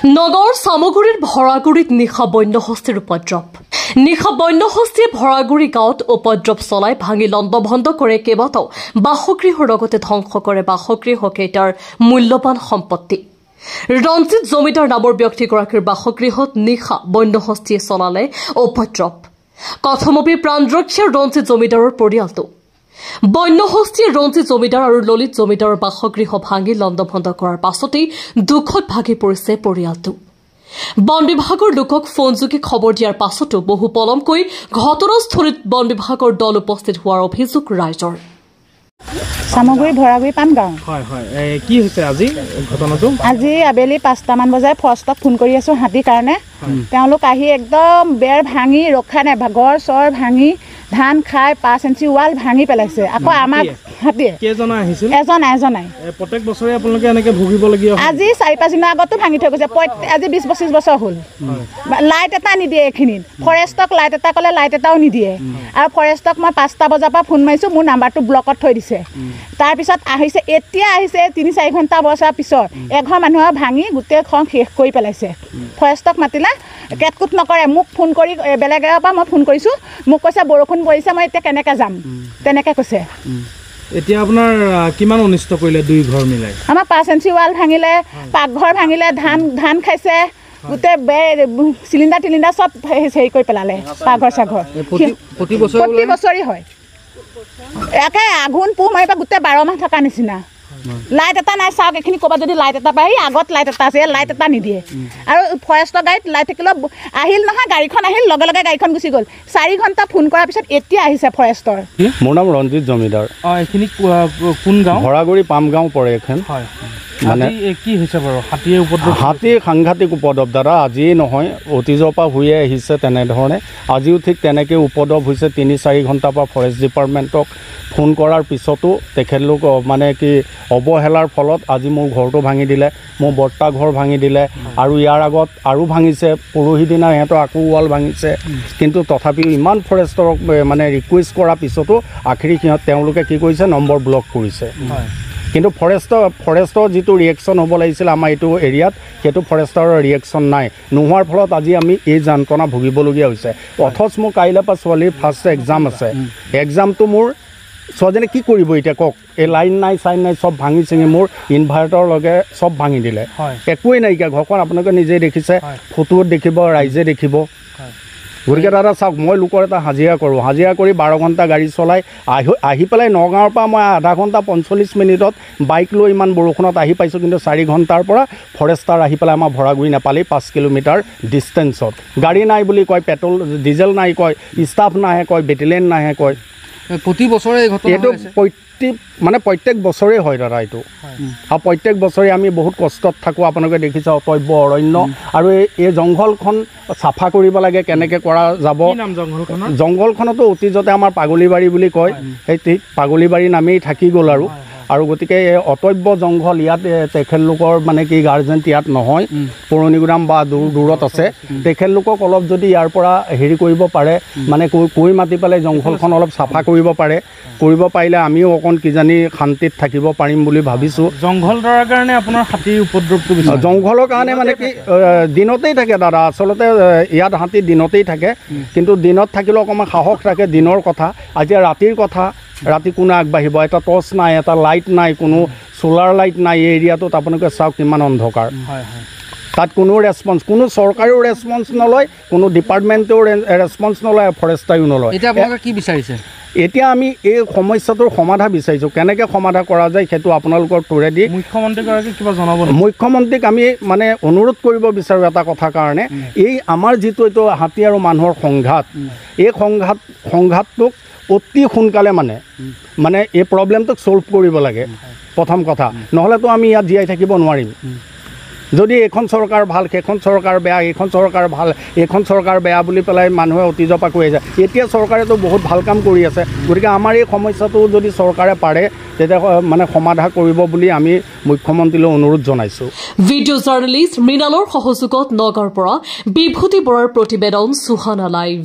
নগৰ সামগুৰিৰ ভৰাগুৰিত নিশা বন্যহস্তীৰ উপদ্ৰৱ নিশা বন্যহস্তীয়ে ভৰাগুৰি গাঁৱত উপদ্ৰৱ চলাই ভাঙি লণ্ডভণ্ড কৰে কেইবাটাও বাসগৃহৰ লগতে ধ্বংস কৰে বাসগৃহকেইটাৰ মূল্যৱান সম্পত্তি ৰঞ্জিত জমিদাৰ নামৰ ব্যক্তিগৰাকীৰ বাসগৃহত নিশা বন্যহস্তীয়ে চলালে উপদ্ৰৱ কথমপি প্ৰাণৰক্ষা ৰঞ্জিত জমিদাৰৰ পৰিয়ালটো বন্যহস্তীয়ে ৰঞ্জিত জমিদাৰ আৰু ললিত জমিদাৰৰ বাসগৃহ ভাঙি লণ্ডভণ্ড কৰাৰ পাছতেই দুখত ভাগি পৰিছে পৰিয়ালটো বন বিভাগৰ লোকক ফোনযোগে খবৰ দিয়াৰ পাছতো বহু পলমকৈ ঘটনাস্থলীত বন বিভাগৰ দল উপস্থিত হোৱাৰ অভিযোগ ৰাইজৰ সামগুৰি ভৰাগুৰি পাম গাঁও হয় হয় কি হৈছে আজি ঘটনাটো আজি আবেলি 5টা মান বজাত ফৰেষ্টক ফোন কৰি আছো হাতীৰ কাৰণে তেওঁলোক আহি একদম বেৰ ভাঙি ৰখা নাই ঘৰ চৰ ভাঙি ধান খাই 5 ইঞ্চি ৱাল ভাঙি পেলাইছে আকৌ আমাক হাতীয়ে কেজন আহিছিল এজনাই প্ৰত্যেক বছৰে আপোনালোকে এনেকে ভুগিবলগীয়া হয় আজি 4-5 দিনৰ আগতো ভাঙি থৈ গৈছে আজি 20-25 বছৰ হ'ল লাইট এটা নিদিয়ে এখিনিত ফৰেষ্টক লাইট এটা ক'লে লাইট এটাও নিদিয়ে আৰু ফৰেষ্টক মই 5টা বজাৰ পৰা ফোন মাৰিছো মোৰ নাম্বাৰটো ব্লকত থৈ দিছে তাৰ পিছত আহিছে এতিয়া আহিছে 3-4 ঘণ্টা বছৰ পিছত এঘৰ মানুহৰ ভাঙি গোটেই খন শেষ কৰি পেলাইছে ফৰেষ্টক মাতিলা কেটকুট নকৰে মোক ফোন কৰি বেলেগৰ পৰা মই ফোন কৰিছো মোক কৈছে বৰষুণ পৰিছে মই এতিয়া কেনেকৈ যাম তেনেকৈ কৈছে এতিয়া আপোনাৰ কিমান অনিষ্ট কৰিলে দুই ঘৰ মিলাই আমাৰ 5 ইঞ্চি ৱাল ভাঙিলে পাকঘৰ ভাঙিলে ধান খাইছে গোটেই চিলিণ্ডাৰ চব হেৰি কৰি পেলালে পাকঘৰ চাঘৰ প্ৰতি বছৰি হয় একে আঘোণ পুহ মাৰিব গোটেই 12 মাহ থকা নিচিনা লাইট এটা নাই চাওক এইখিনি ক'ৰবাত যদি লাইট এটা পাই আগত লাইট এটা আছে লাইট এটা নিদিয়ে আৰু ফৰেষ্টৰ গাড়ীত লাইট থাকিলেও আহিল নহয় গাড়ীখন আহিল লগে লগে গাড়ীখন গুচি গ'ল 4 ঘণ্টা ফোন কৰাৰ পিছত এতিয়া আহিছে ফৰেষ্টৰ মোৰ নাম ৰঞ্জিত জমিদাৰ এইখিনি কোন গাঁও ভৰাগুৰি পাম গাঁও পৰে এখন হয় মানে কি হৈছে বাৰু হাতীয়ে উপদ্ৰৱ হাতীৰ সাংঘাতিক উপদ্ৰৱ দাদা আজিয়ে নহয় অতীজৰ পৰা হৈয়ে আহিছে তেনেধৰণে আজিও ঠিক তেনেকৈ উপদ্ৰৱ হৈছে 3-4 ঘণ্টাৰ পৰা ফৰেষ্ট ডিপাৰ্টমেণ্টক ফোন কৰাৰ পিছতো তেখেতলোক মানে কি অৱহেলাৰ ফলত আজি মোৰ ঘৰটো ভাঙি দিলে মোৰ বৰ্তা ঘৰ ভাঙি দিলে আৰু ইয়াৰ আগত আৰু ভাঙিছে পৰহি দিনা সিহঁতৰ আকৌ ৱাল ভাঙিছে কিন্তু তথাপিও ইমান ফৰেষ্টৰক মানে ৰিকুৱেষ্ট কৰাৰ পিছতো আখৰি তেওঁলোকে কি কৰিছে নম্বৰ ব্লক কৰিছে কিন্তু ফৰেষ্টৰ যিটো ৰিয়েকশ্যন হ'ব লাগিছিল আমাৰ এইটো এৰিয়াত সেইটো ফৰেষ্টৰ ৰিয়েকশ্যন নাই নোহোৱাৰ ফলত আজি আমি এই যন্ত্ৰণা ভুগিবলগীয়া হৈছে অথচ মোৰ কাইলৈ পৰা ছোৱালীৰ ফাৰ্ষ্ট এক্সাম আছে এক্সামটো মোৰ ছোৱালীজনী কি কৰিব এতিয়া কওক এই লাইন নাই চাইন নাই চব ভাঙি চিঙি মোৰ ইনভাৰ্টাৰ লগে চব ভাঙি দিলে একোৱেই নাইকিয়া ঘৰখন আপোনালোকে নিজেই দেখিছে ফটোত দেখিব ৰাইজে দেখিব গতিকে দাদা চাওক মই লোকৰ এটা হাজিৰা কৰোঁ হাজিৰা কৰি 12 ঘণ্টা গাড়ী চলাই আহি পেলাই নগাঁৱৰ পৰা মই আধা ঘণ্টা 45 মিনিটত বাইক লৈ ইমান বৰষুণত আহি পাইছোঁ কিন্তু 4 ঘণ্টাৰ পৰা ফৰেষ্টাৰ আহি পেলাই আমাৰ ভৰাগুৰি নাপালেই 5 কিলোমিটাৰ ডিষ্টেঞ্চত গাড়ী নাই বুলি কয় পেট্ৰল ডিজেল নাই কয় ষ্টাফ নাহে কয় বেটেলিয়ন নাহে কয় প্ৰতি বছৰে এইটো প্ৰত্যেক বছৰে হয় দাদা এইটো আৰু প্ৰত্যেক বছৰে আমি বহুত কষ্টত থাকোঁ আপোনালোকে দেখিছে অতব্য অৰণ্য আৰু এই জংঘলখন চাফা কৰিব লাগে কেনেকৈ কৰা যাব জংঘলখনতো অতীজতে আমাৰ পাগলীবাৰী বুলি কয় সেই পাগলীবাৰী নামেই থাকি গ'ল আৰু গতিকে এই অতব্য জংঘল ইয়াত তেখেতলোকৰ মানে কি গাৰ্জেন ইয়াত নহয় পুৰণিগুদাম বা দূৰত আছে তেখেতলোকক অলপ যদি ইয়াৰ পৰা হেৰি কৰিব পাৰে মানে কৈ মাতি পেলাই জংঘলখন অলপ চাফা কৰিব পাৰিলে আমিও অকণ কিজানি শান্তিত থাকিব পাৰিম বুলি ভাবিছোঁ জংঘল ধৰাৰ কাৰণে আপোনাৰ হাতীৰ উপদ্ৰৱটো জংঘলৰ কাৰণে মানে কি দিনতেই থাকে দাদা আচলতে ইয়াত হাতী দিনতেই থাকে কিন্তু দিনত থাকিলেও অকণমান সাহস থাকে দিনৰ কথা আজি ৰাতিৰ কথা ৰাতি কোনে আগবাঢ়িব এটা টৰ্চ নাই এটা লাইট নাই কোনো সোলাৰ লাইট নাই এই এৰিয়াটোত আপোনালোকে চাওক কিমান অন্ধকাৰ তাত কোনো ৰেছপন্স কোনো চৰকাৰেও ৰেছপন্স নলয় কোনো ডিপাৰ্টমেণ্টেও ৰেছপন্স নলয় ফৰেষ্টাৰেও নলয় এতিয়া আপোনালোকে কি বিচাৰিছে এতিয়া আমি এই সমস্যাটোৰ সমাধান বিচাৰিছোঁ কেনেকৈ সমাধান কৰা যায় সেইটো আপোনালোকৰ তোৰেদি মুখ্যমন্ত্ৰীগৰাকীক কিবা জনাব মুখ্যমন্ত্ৰীক আমি মানে অনুৰোধ কৰিব বিচাৰোঁ এটা কথা কাৰণে এই আমাৰ যিটো এইটো হাতী আৰু মানুহৰ সংঘাত এই সংঘাতটোক অতি সোনকালে মানে এই প্ৰব্লেমটোক ছল্ভ কৰিব লাগে প্ৰথম কথা নহ'লেতো আমি ইয়াত জীয়াই থাকিব নোৱাৰিম যদি এইখন চৰকাৰ ভাল সেইখন চৰকাৰ বেয়া এইখন চৰকাৰ ভাল এইখন চৰকাৰ বেয়া বুলি পেলাই মানুহে অতীজৰ পৰা কৈ যায় এতিয়া চৰকাৰেতো বহুত ভাল কাম কৰি আছে গতিকে আমাৰ এই সমস্যাটো যদি চৰকাৰে পাৰে তেতিয়া মানে সমাধান কৰিব বুলি আমি মুখ্যমন্ত্ৰীলৈ অনুৰোধ জনাইছোঁ ভিডিঅ' জাৰ্নেলিষ্ট মৃণালৰ সহযোগত নগাঁৱৰ পৰা বিভূতি বৰাৰ প্ৰতিবেদন সুহানা লাইভ।